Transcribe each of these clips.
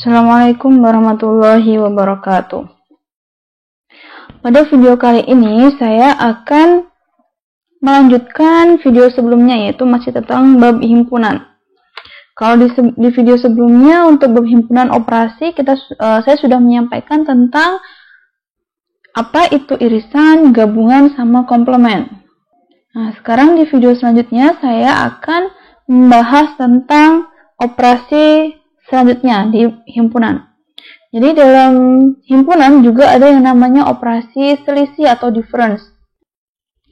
Assalamualaikum warahmatullahi wabarakatuh. Pada video kali ini saya akan melanjutkan video sebelumnya, yaitu masih tentang bab himpunan. Kalau di video sebelumnya untuk bab himpunan operasi saya sudah menyampaikan tentang apa itu irisan, gabungan, sama komplement. Nah, sekarang di video selanjutnya saya akan membahas tentang operasi selanjutnya di himpunan. Jadi dalam himpunan juga ada yang namanya operasi selisih atau difference.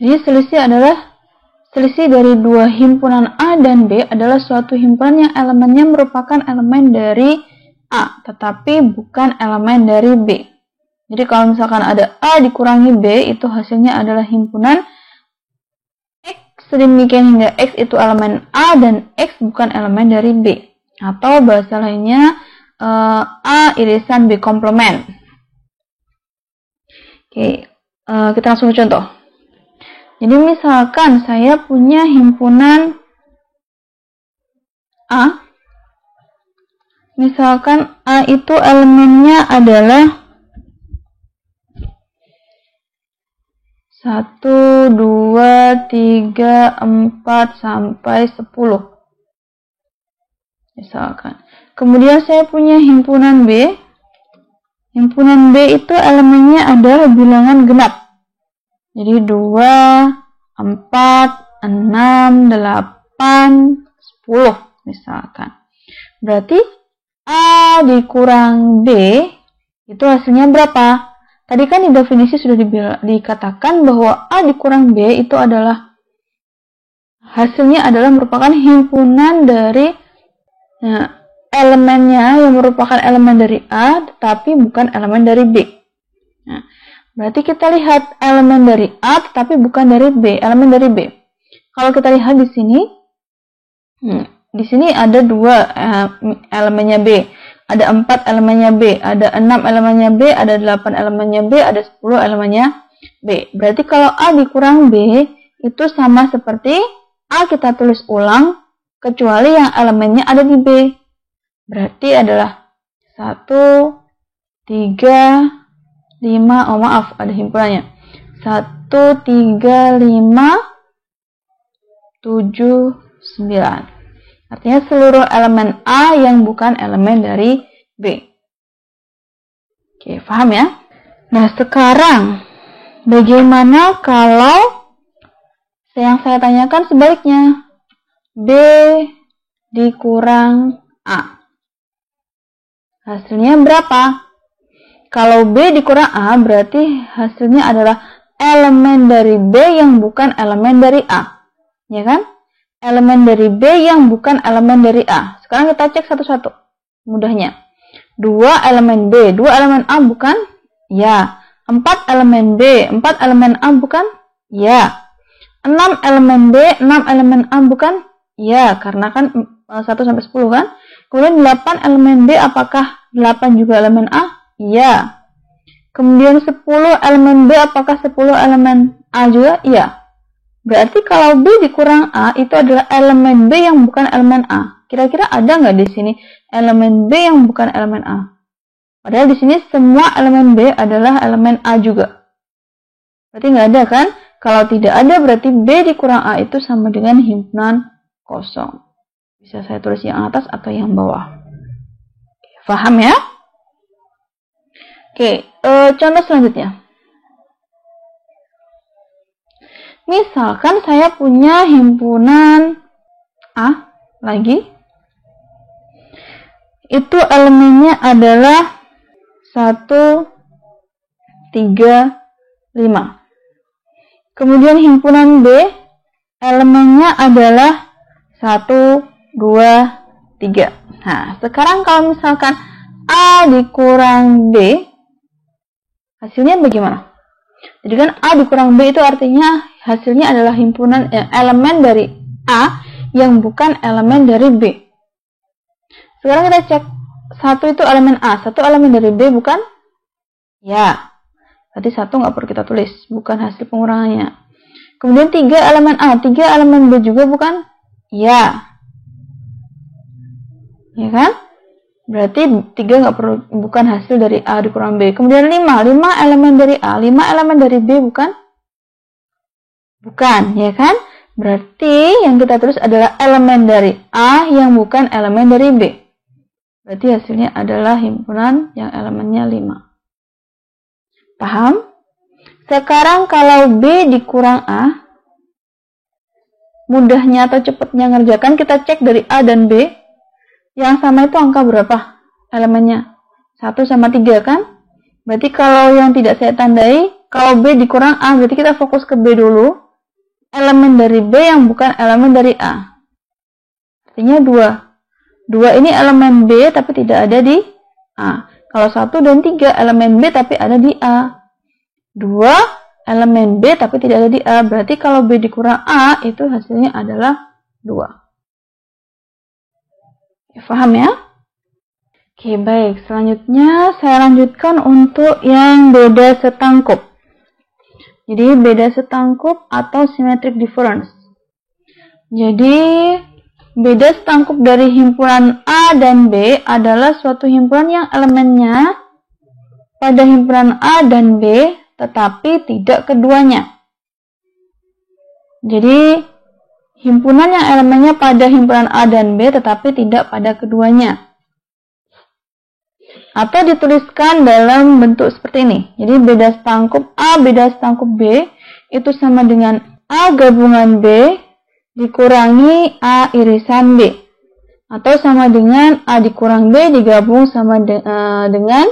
Jadi selisih adalah selisih dari dua himpunan A dan B adalah suatu himpunan yang elemennya merupakan elemen dari A, tetapi bukan elemen dari B. Jadi kalau misalkan ada A dikurangi B, itu hasilnya adalah himpunan X sedemikian hingga X itu elemen A dan X bukan elemen dari B. Atau bahasa lainnya A irisan B komplement. Oke, kita langsung ke contoh. Jadi misalkan saya punya himpunan A. Misalkan A itu elemennya adalah 1, 2, 3, 4, sampai 10. Misalkan. Kemudian saya punya himpunan B. Himpunan B itu elemennya adalah bilangan genap. Jadi 2, 4, 6, 8, 10 misalkan. Berarti A dikurang B itu hasilnya berapa? Tadi kan di definisi sudah dikatakan bahwa A dikurang B itu adalah hasilnya adalah merupakan himpunan dari elemennya yang merupakan elemen dari A tetapi bukan elemen dari B. Nah, berarti kita lihat elemen dari A tetapi bukan dari B, elemen dari B. Kalau kita lihat di sini ada 2 elemennya B, ada 4 elemennya B, ada 6 elemennya B, ada 8 elemennya B, ada 10 elemennya B. Berarti kalau A dikurang B itu sama seperti A kita tulis ulang kecuali yang elemennya ada di B. Berarti adalah 1, 3, 5, oh maaf, ada himpunannya. 1, 3, 5, 7, 9. Artinya seluruh elemen A yang bukan elemen dari B. Oke, paham ya? Nah, sekarang bagaimana kalau yang saya tanyakan sebaliknya? B dikurang A. Hasilnya berapa? Kalau B dikurang A berarti hasilnya adalah elemen dari B yang bukan elemen dari A. Ya kan? Elemen dari B yang bukan elemen dari A. Sekarang kita cek satu-satu. Mudahnya. 2 elemen B, 2 elemen A bukan? Ya. 4 elemen B, 4 elemen A bukan? Ya. 6 elemen B, 6 elemen A bukan? Ya, karena kan 1 sampai 10 kan? Kemudian 8 elemen B, apakah 8 juga elemen A? Iya. Kemudian 10 elemen B, apakah 10 elemen A juga? Iya. Berarti kalau B dikurang A itu adalah elemen B yang bukan elemen A. Kira-kira ada nggak di sini elemen B yang bukan elemen A? Padahal di sini semua elemen B adalah elemen A juga. Berarti nggak ada kan? Kalau tidak ada berarti B dikurang A itu sama dengan himpunan kosong. Bisa saya tulis yang atas atau yang bawah. Paham ya? Oke, contoh selanjutnya. Misalkan saya punya himpunan A lagi. Itu elemennya adalah 1, 3, 5. Kemudian himpunan B elemennya adalah 1, 2, 3. Nah, sekarang kalau misalkan A dikurang B, hasilnya bagaimana? Jadi kan A dikurang B itu artinya hasilnya adalah himpunan elemen dari A yang bukan elemen dari B. Sekarang kita cek, 1 itu elemen A, 1 elemen dari B bukan? Ya. Tadi 1 nggak perlu kita tulis, bukan hasil pengurangannya. Kemudian 3 elemen A, 3 elemen B juga bukan? Ya. Ya kan? Berarti 3 bukan hasil dari A dikurang B. Kemudian 5 elemen dari A, 5 elemen dari B bukan? Bukan, ya kan? Berarti yang kita tulis adalah elemen dari A yang bukan elemen dari B. Berarti hasilnya adalah himpunan yang elemennya 5. Paham? Sekarang kalau B dikurang A, mudahnya atau cepatnya ngerjakan, kita cek dari A dan B. Yang sama itu angka berapa elemennya? 1 sama 3 kan? Berarti kalau yang tidak saya tandai, kalau B dikurang A, berarti kita fokus ke B dulu. Elemen dari B yang bukan elemen dari A. Artinya 2. 2 ini elemen B tapi tidak ada di A. Kalau 1 dan 3 elemen B tapi ada di A. 2 elemen B tapi tidak ada di A. Berarti kalau B dikurang A, itu hasilnya adalah 2. Paham ya? Oke, baik. Selanjutnya saya lanjutkan untuk yang beda setangkup. Jadi beda setangkup atau symmetric difference. Jadi beda setangkup dari himpunan A dan B adalah suatu himpunan yang elemennya pada himpunan A dan B tetapi tidak keduanya. Jadi himpunan yang elemennya pada himpunan A dan B tetapi tidak pada keduanya. Atau dituliskan dalam bentuk seperti ini. Jadi beda setangkup A, beda setangkup B itu sama dengan A gabungan B dikurangi A irisan B. Atau sama dengan A dikurang B digabung sama dengan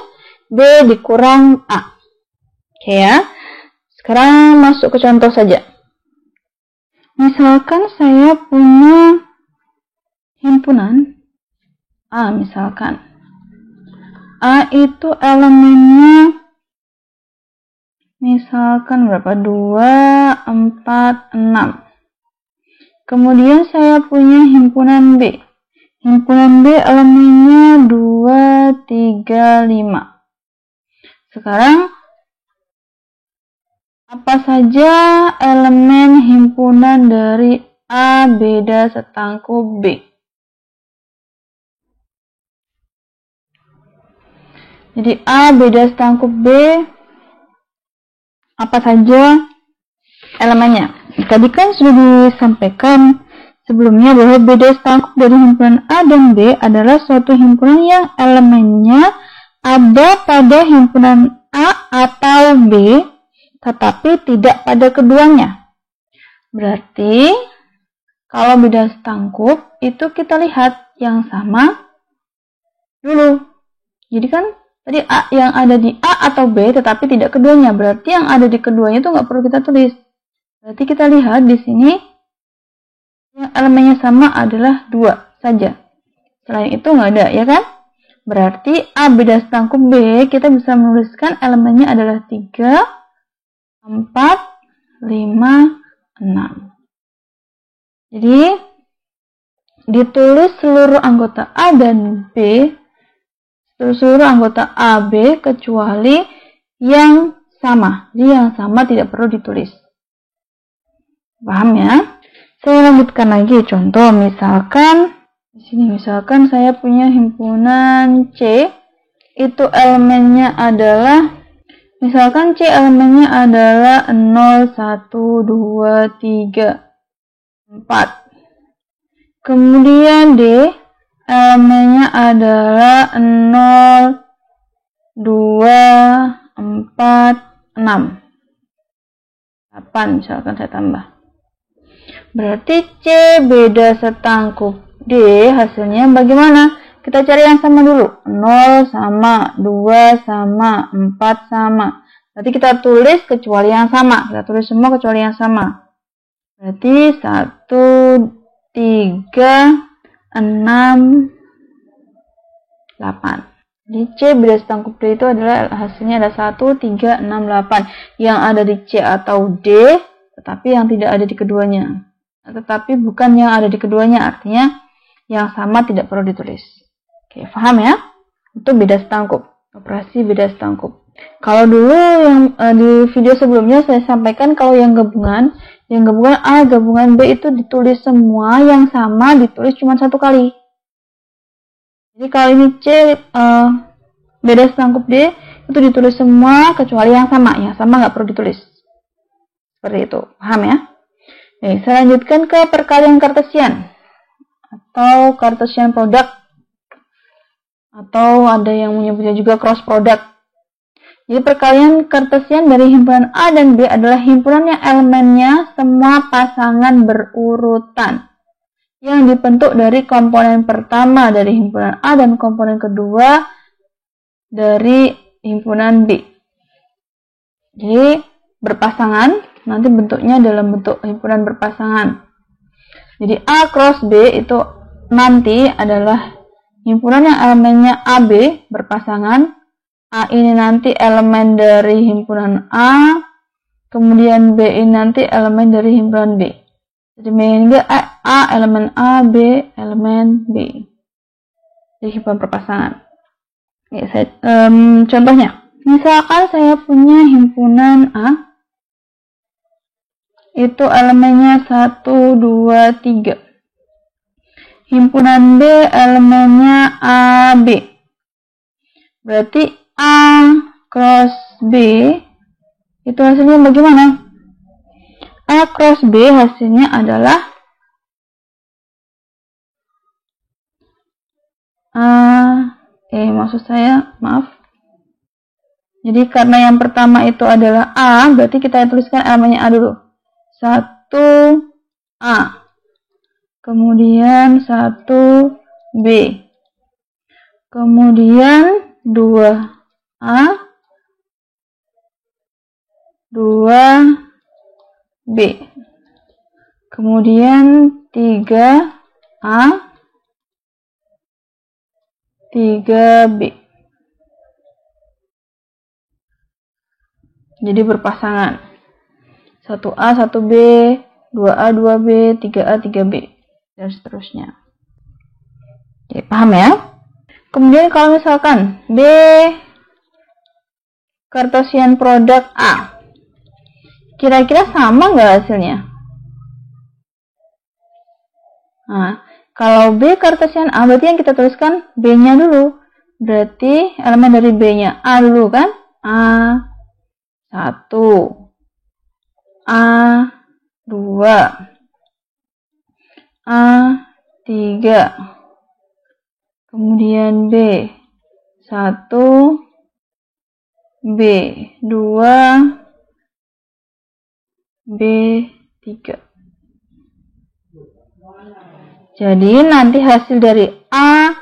B dikurang A. Oke ya. Sekarang masuk ke contoh saja. Misalkan saya punya himpunan A, misalkan. A itu elemennya misalkan berapa? 2, 4, 6. Kemudian saya punya himpunan B. Himpunan B elemennya 2, 3, 5. Sekarang apa saja elemen himpunan dari A beda setangkup B? Jadi A beda setangkup B, apa saja elemennya? Tadi kan sudah disampaikan sebelumnya bahwa beda setangkup dari himpunan A dan B adalah suatu himpunan yang elemennya ada pada himpunan A atau B tetapi tidak pada keduanya. Berarti kalau beda setangkup itu kita lihat yang sama dulu. Jadi kan tadi A yang ada di A atau B tetapi tidak keduanya. Berarti yang ada di keduanya itu nggak perlu kita tulis. Berarti kita lihat di sini yang elemennya sama adalah 2 saja. Selain itu nggak ada, ya kan? Berarti A beda setangkup B kita bisa menuliskan elemennya adalah 3, 4, 5, 6. Jadi ditulis seluruh anggota A dan B, seluruh anggota A, B kecuali yang sama. Jadi yang sama tidak perlu ditulis. Paham ya? Saya lanjutkan lagi contoh. Misalkan di sini misalkan saya punya himpunan C, itu elemennya adalah misalkan C elemennya adalah 0, 1, 2, 3, 4. Kemudian D elemennya adalah 0, 2, 4, 6. 8 misalkan saya tambah. Berarti C beda setangkup D hasilnya bagaimana? Kita cari yang sama dulu. 0 sama, 2 sama, 4 sama. Berarti kita tulis kecuali yang sama. Kita tulis semua kecuali yang sama. Berarti 1, 3, 6, 8. Di C beda setangkup D itu adalah hasilnya ada 1, 3, 6, 8. Yang ada di C atau D, tetapi yang tidak ada di keduanya. Tetapi bukan yang ada di keduanya, artinya yang sama tidak perlu ditulis. Oke, paham ya? Itu beda setangkup. Operasi beda setangkup. Kalau dulu yang di video sebelumnya saya sampaikan kalau yang gabungan A gabungan B itu ditulis semua, yang sama ditulis cuma 1 kali. Jadi kalau ini C beda setangkup D, itu ditulis semua kecuali yang sama. Yang sama nggak perlu ditulis. Seperti itu, paham ya? Oke, saya lanjutkan ke perkalian kartesian atau Cartesian product, atau ada yang menyebutnya juga cross product. Jadi perkalian kartesian dari himpunan A dan B adalah himpunan yang elemennya semua pasangan berurutan yang dibentuk dari komponen pertama dari himpunan A dan komponen kedua dari himpunan B. Jadi berpasangan, nanti bentuknya dalam bentuk himpunan berpasangan. Jadi A cross B itu nanti adalah himpunan yang elemennya AB berpasangan. A ini nanti elemen dari himpunan A, kemudian B ini nanti elemen dari himpunan B. Jadi mengingat A elemen A, B elemen B. Jadi himpunan berpasangan. Ya, contohnya, misalkan saya punya himpunan A, itu elemennya 1, 2, 3. Himpunan B elemennya AB. Berarti A cross B itu hasilnya bagaimana? A cross B hasilnya adalah maksud saya, maaf. Jadi karena yang pertama itu adalah A, berarti kita tuliskan elemennya A dulu. 1 A. Kemudian 1 B. Kemudian 2 A, 2 B. Kemudian 3 A, 3 B. Jadi berpasangan. 1A, 1B, 2A, 2B, 3A, 3B, dan seterusnya. Oke, paham ya? Kemudian kalau misalkan B Cartesian product A, kira-kira sama nggak hasilnya? Nah, kalau B Cartesian A, berarti yang kita tuliskan B-nya dulu. Berarti elemen dari B-nya A dulu kan? A1, A2, A3, kemudian B1, B2, B3. Jadi nanti hasil dari A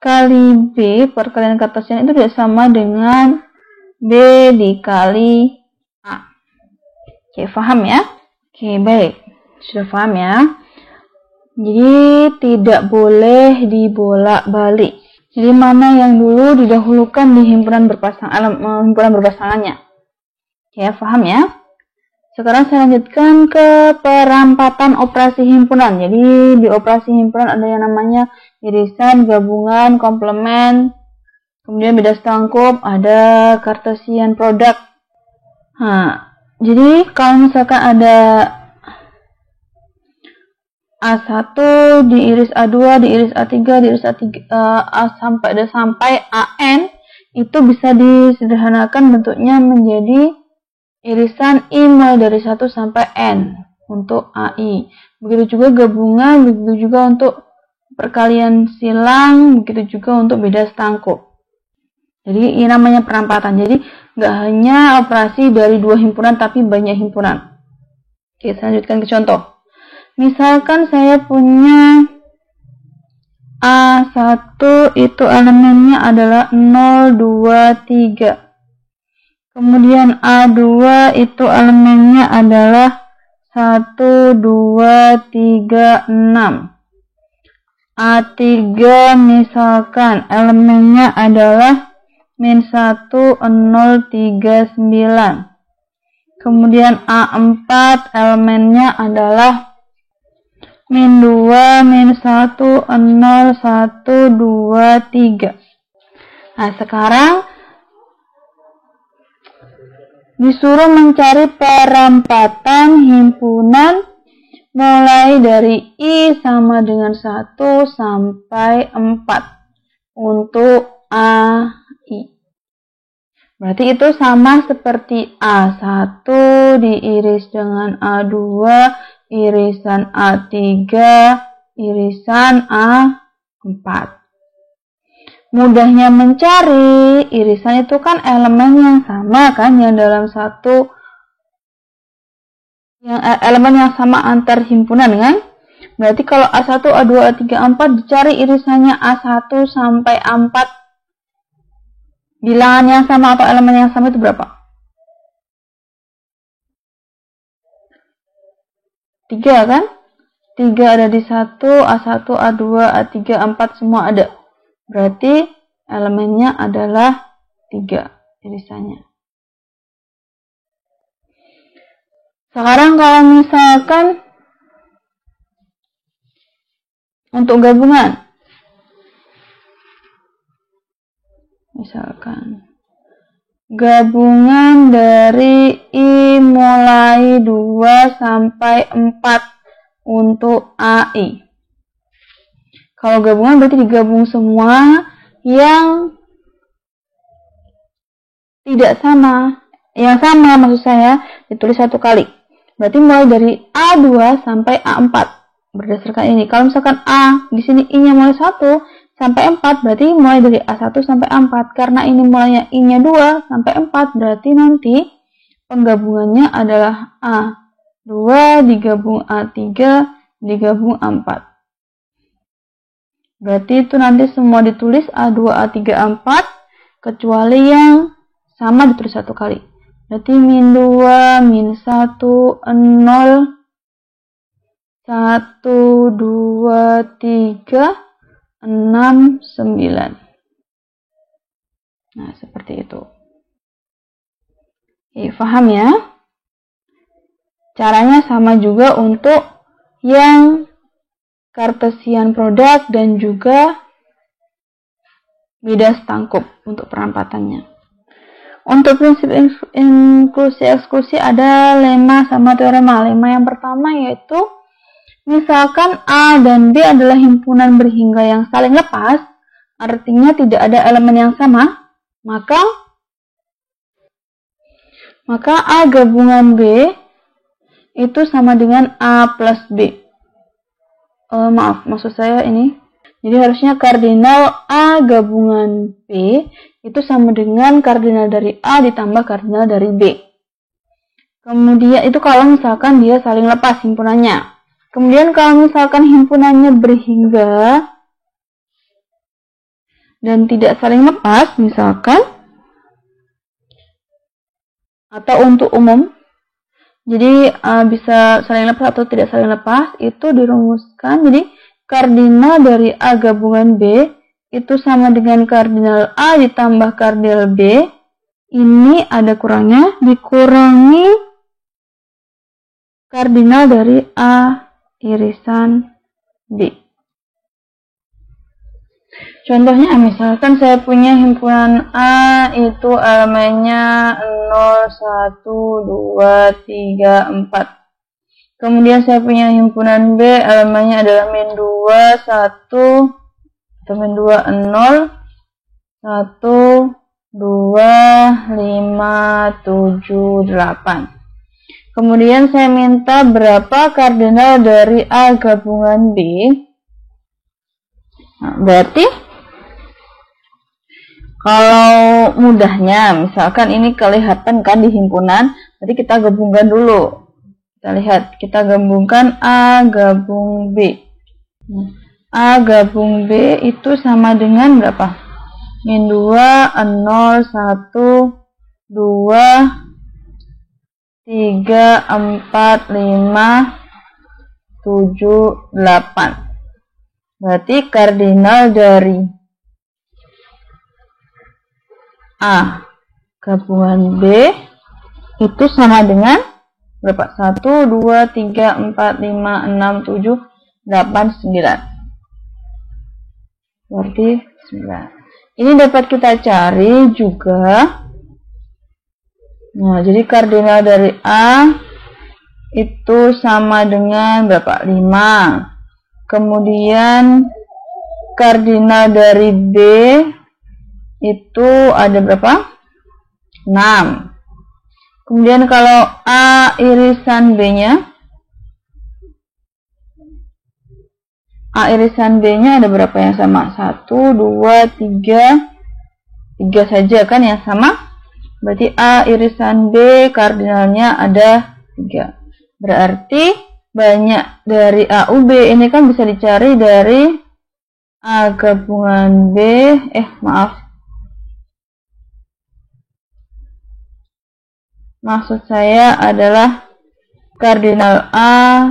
kali B perkalian kartesian itu tidak sama dengan B dikali A. Oke, paham ya? Oke, baik. Sudah paham ya? Jadi tidak boleh dibolak-balik. Jadi mana yang dulu didahulukan di himpunan berpasangannya. Ya, paham ya? Sekarang saya lanjutkan ke perampatan operasi himpunan. Jadi di operasi himpunan ada yang namanya irisan, gabungan, komplement, kemudian beda setangkup, ada Cartesian product. Nah, jadi kalau misalkan ada A1 diiris A2, diiris A3, diiris A3 sampai AN, itu bisa disederhanakan bentuknya menjadi irisan I mulai dari 1 sampai N untuk AI. Begitu juga gabungan, begitu juga untuk perkalian silang, begitu juga untuk beda setangkup. Jadi ini namanya perampatan. Jadi nggak hanya operasi dari dua himpunan, tapi banyak himpunan. Oke, saya lanjutkan ke contoh. Misalkan saya punya A1 itu elemennya adalah 0, 2, 3. Kemudian A2 itu elemennya adalah 1, 2, 3, 6. A3 misalkan elemennya adalah -1, 0, 3, 9. Kemudian A4 elemennya adalah -2, -1, 0, 1, 2, 3. Nah, sekarang disuruh mencari perampatan himpunan mulai dari I sama dengan 1 sampai 4. untuk AI. Berarti itu sama seperti A1 diiris dengan A2 irisan A3 irisan A4. Mudahnya mencari irisan itu kan elemen yang sama kan, yang dalam satu elemen yang sama antar himpunan kan. Berarti kalau A1, A2, A3, A4 dicari irisannya A1 sampai A4. Bilangan yang sama atau elemen yang sama itu berapa? 3 kan? 3 ada di 1, A1, A2, A3, A4 semua ada. Berarti elemennya adalah 3 irisannya. Sekarang kalau misalkan untuk gabungan. Misalkan gabungan dari I mulai 2 sampai 4 untuk AI. Kalau gabungan berarti digabung semua yang tidak sama. Yang sama maksud saya ditulis satu kali. Berarti mulai dari A2 sampai A4 berdasarkan ini. Kalau misalkan A di sini I-nya mulai 1 sampai 4 berarti mulai dari A1 sampai A4. Karena ini mulainya I-nya 2 sampai 4 berarti nanti penggabungannya adalah A2 digabung A3 digabung A4. Berarti itu nanti semua ditulis A2, A3, A4 kecuali yang sama ditulis satu kali. Berarti min 2, min 1, 0, 1, 2, 3, 6, 9. Nah, seperti itu. Paham ya? Caranya sama juga untuk yang Cartesian product dan juga beda setangkup untuk perampatannya. Untuk prinsip inklusi-eksklusi ada lemma sama teorema. Lemma yang pertama yaitu misalkan A dan B adalah himpunan berhingga yang saling lepas, artinya tidak ada elemen yang sama, maka A gabungan B itu sama dengan A plus B. Maksud saya ini. Jadi harusnya kardinal A gabungan B itu sama dengan kardinal dari A ditambah kardinal dari B. Kemudian itu kalau misalkan dia saling lepas himpunannya. Kemudian kalau misalkan himpunannya berhingga dan tidak saling lepas, misalkan, atau untuk umum, jadi bisa saling lepas atau tidak saling lepas, itu dirumuskan. Jadi kardinal dari A gabungan B itu sama dengan kardinal A ditambah kardinal B. Ini ada kurangnya, dikurangi kardinal dari A irisan B. Contohnya misalkan saya punya himpunan A itu elemennya 0, 1, 2, 3, 4. Kemudian saya punya himpunan B elemennya adalah min 2, 1, atau min 2, 0, 1, 2, 5, 7, 8. Kemudian saya minta berapa kardinal dari A gabungan B. Nah, berarti kalau mudahnya, misalkan ini kelihatan kan di himpunan, berarti kita gabungkan dulu. Kita lihat, kita gabungkan A gabung B. A gabung B itu sama dengan berapa? Min 2, 0, 1, 2, 3, 4, 5, 7, 8. Berarti kardinal dari A gabungan B itu sama dengan berapa? 1, 2, 3, 4, 5, 6, 7, 8, 9. Berarti 9. Ini dapat kita cari juga. Nah, jadi kardinal dari A itu sama dengan berapa? 5. Kemudian kardinal dari B itu ada berapa? 6. Kemudian kalau A irisan B-nya, ada berapa yang sama? 1, 2, 3, 3 saja kan yang sama. Berarti A irisan B kardinalnya ada 3. Berarti banyak dari A U B ini kan bisa dicari dari A gabungan B, maksud saya adalah kardinal A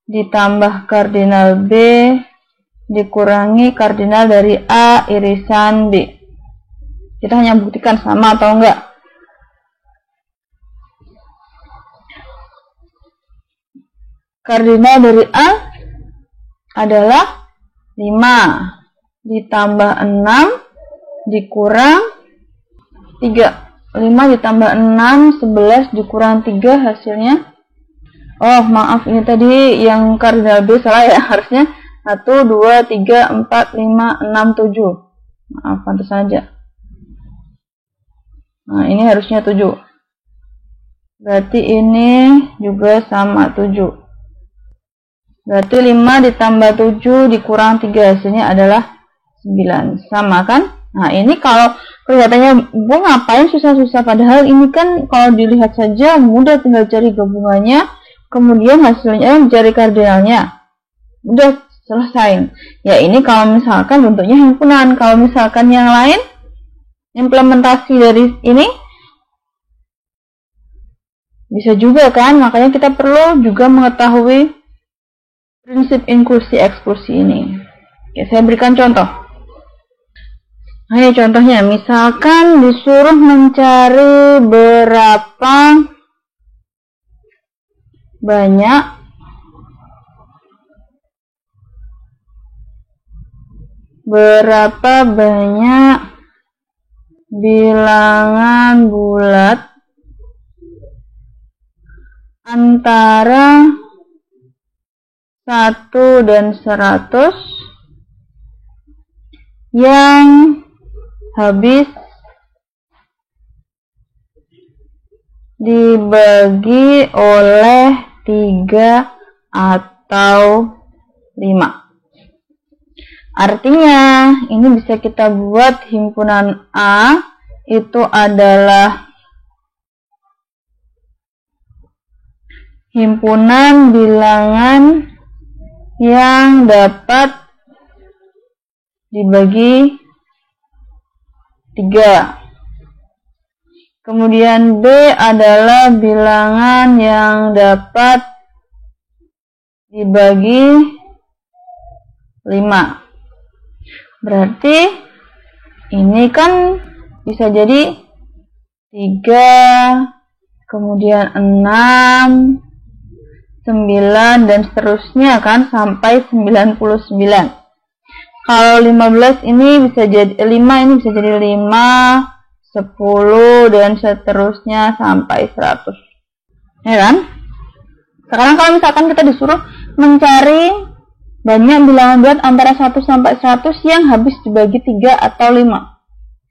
ditambah kardinal B dikurangi kardinal dari A irisan B. Kita hanya buktikan sama atau enggak. Kardinal dari A adalah 5 ditambah 6 dikurang 3. 5 ditambah 6, 11 dikurang 3 hasilnya. Oh, maaf, ini tadi yang kardinal B salah ya. Harusnya 1, 2, 3, 4, 5, 6, 7. Maaf, pantas saja. Nah, ini harusnya 7. Berarti ini juga sama 7. Berarti 5 ditambah 7 dikurang 3 hasilnya adalah 9. Sama kan? Nah, ini kalau kelihatannya Bu ngapain susah-susah, padahal ini kan kalau dilihat saja mudah, tinggal cari gabungannya, kemudian hasilnya cari kardinalnya. Udah selesai. Ya, ini kalau misalkan bentuknya himpunan. Kalau misalkan yang lain, implementasi dari ini bisa juga kan? Makanya kita perlu juga mengetahui prinsip inklusi eksklusi ini. Oke, saya berikan contoh. Nah, contohnya, misalkan disuruh mencari berapa banyak bilangan bulat antara 1 dan 100 yang habis dibagi oleh 3 atau 5. Artinya, ini bisa kita buat himpunan A itu adalah himpunan bilangan yang dapat dibagi 3. Kemudian B adalah bilangan yang dapat dibagi 5. Berarti ini kan bisa jadi 3, kemudian 6, 9 dan seterusnya kan sampai 99. Kalau 15 ini bisa jadi 5, ini bisa jadi 5, 10 dan seterusnya sampai 100. Ya kan? Sekarang kalau misalkan kita disuruh mencari banyak bilangan bulat antara 1 sampai 100 yang habis dibagi 3 atau 5.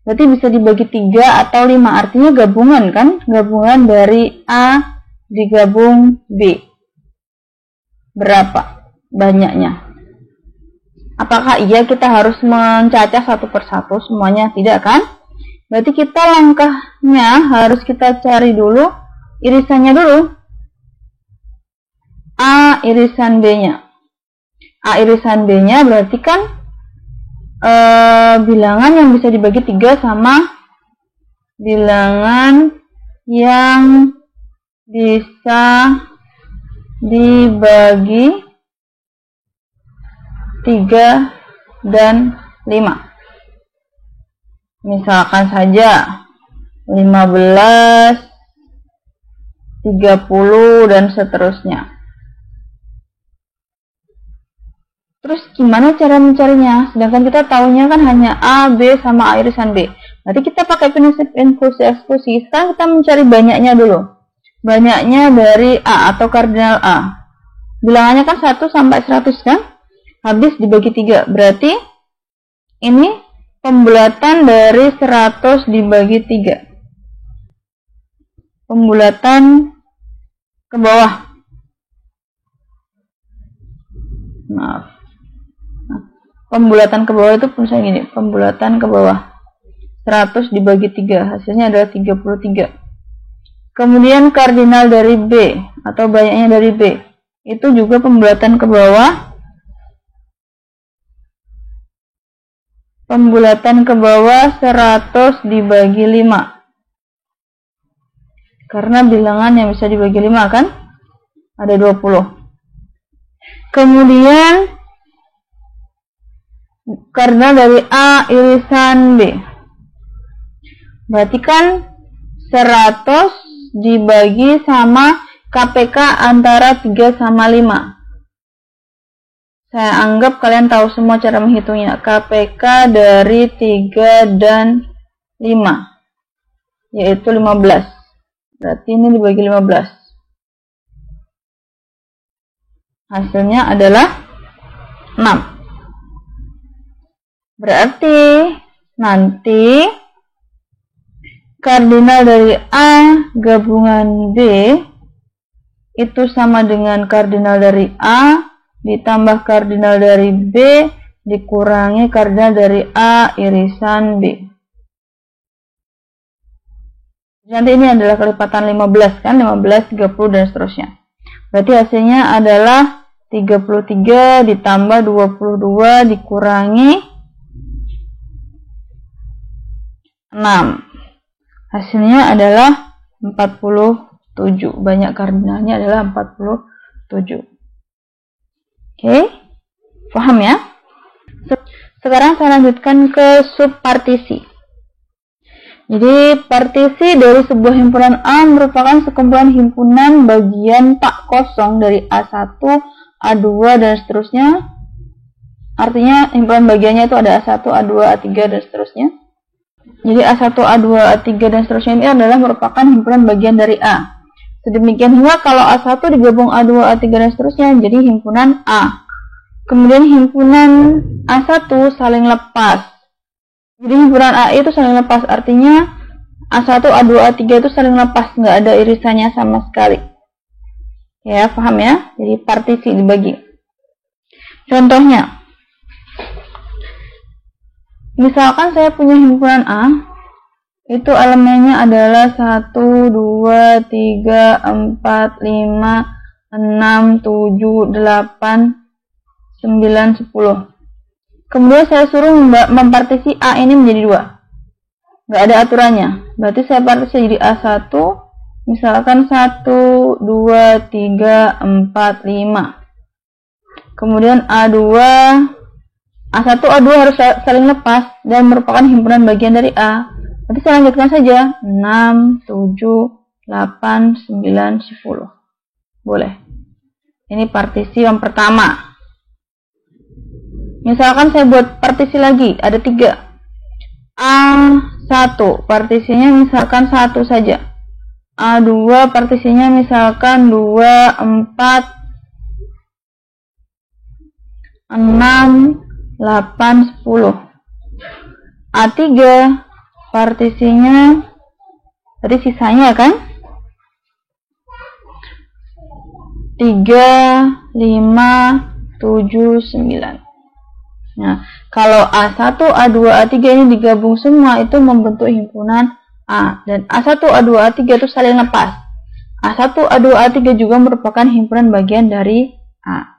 Berarti bisa dibagi 3 atau 5, artinya gabungan kan? Gabungan dari A digabung B. Berapa banyaknya? Apakah iya kita harus mencacah satu persatu semuanya? Tidak kan? Berarti kita langkahnya harus kita cari dulu irisannya dulu. A irisan B-nya. A irisan B-nya berarti kan bilangan yang bisa dibagi 3 sama bilangan yang bisa dibagi 3 dan 5. Misalkan saja 15, 30 dan seterusnya. Terus gimana cara mencarinya? Sedangkan kita tahunya kan hanya A, B sama A irisan B. Berarti kita pakai prinsip inklusi eksklusi. Sekarang kita mencari banyaknya dulu. Banyaknya dari A atau kardinal A. Bilangannya kan 1 sampai 100 kan? Habis dibagi 3. Berarti Ini pembulatan dari 100 dibagi 3. Pembulatan ke bawah. Maaf. Pembulatan ke bawah itu misalnya gini, pembulatan ke bawah. 100 dibagi 3, hasilnya adalah 33. Kemudian kardinal dari B, atau banyaknya dari B, itu juga pembulatan ke bawah. Pembulatan ke bawah 100 dibagi 5. Karena bilangan yang bisa dibagi 5 kan? Ada 20. Kemudian kardinal dari A irisan B. Berarti kan 100 dibagi sama KPK antara 3 sama 5. Saya anggap kalian tahu semua cara menghitungnya. KPK dari 3 dan 5, yaitu 15. Berarti ini dibagi 15. Hasilnya adalah 6. Berarti nanti kardinal dari A gabungan B itu sama dengan kardinal dari A ditambah kardinal dari B dikurangi kardinal dari A irisan B. Nanti ini adalah kelipatan 15 kan, 15, 30 dan seterusnya. Berarti hasilnya adalah 33 ditambah 22 dikurangi 6. Hasilnya adalah 47. Banyak kardinalnya adalah 47. Oke, paham ya? Sekarang saya lanjutkan ke subpartisi. Jadi partisi dari sebuah himpunan A merupakan sekumpulan himpunan bagian tak kosong dari A1, A2 dan seterusnya. Artinya himpunan bagiannya itu ada A1, A2, A3 dan seterusnya. Jadi A1, A2, A3 dan seterusnya ini adalah merupakan himpunan bagian dari A. Sedemikian juga kalau A1 digabung A2, A3 dan seterusnya jadi himpunan A. Kemudian himpunan A1 saling lepas. Jadi himpunan A itu saling lepas, artinya A1, A2, A3 itu saling lepas, nggak ada irisannya sama sekali. Ya, paham ya? Jadi partisi dibagi. Contohnya, misalkan saya punya himpunan A, itu elemennya adalah 1, 2, 3, 4, 5, 6, 7, 8, 9, 10. Kemudian saya suruh mempartisi A ini menjadi 2. Nggak ada aturannya. Berarti saya partisi jadi A1, misalkan 1, 2, 3, 4, 5. Kemudian A2, A1, A2 harus saling lepas dan merupakan himpunan bagian dari A. Nanti saya lanjutkan saja. 6, 7, 8, 9, 10. Boleh. Ini partisi yang pertama. Misalkan saya buat partisi lagi. Ada 3. A1 partisinya misalkan 1 saja. A2 partisinya misalkan 2, 4, 6, 8, 10. A3 partisinya tadi sisanya kan 3, 5, 7, 9. Nah, kalau A1, A2, A3 ini digabung semua itu membentuk himpunan A. Dan A1, A2, A3 itu saling lepas. A1, A2, A3 juga merupakan himpunan bagian dari A.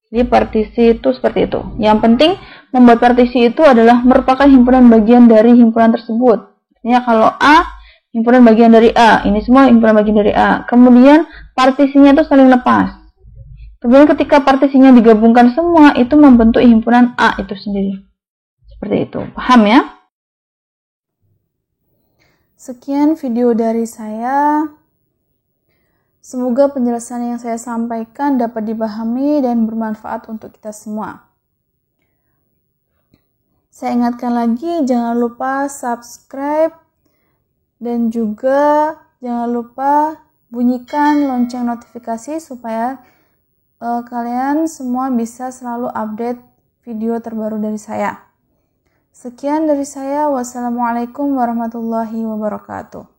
Jadi partisi itu seperti itu. Yang penting membuat partisi itu adalah merupakan himpunan bagian dari himpunan tersebut. Artinya kalau A, himpunan bagian dari A. Ini semua himpunan bagian dari A. Kemudian partisinya itu saling lepas. Kemudian ketika partisinya digabungkan semua, itu membentuk himpunan A itu sendiri. Seperti itu. Paham ya? Sekian video dari saya. Semoga penjelasan yang saya sampaikan dapat dipahami dan bermanfaat untuk kita semua. Saya ingatkan lagi, jangan lupa subscribe dan juga jangan lupa bunyikan lonceng notifikasi supaya kalian semua bisa selalu update video terbaru dari saya. Sekian dari saya. Wassalamualaikum warahmatullahi wabarakatuh.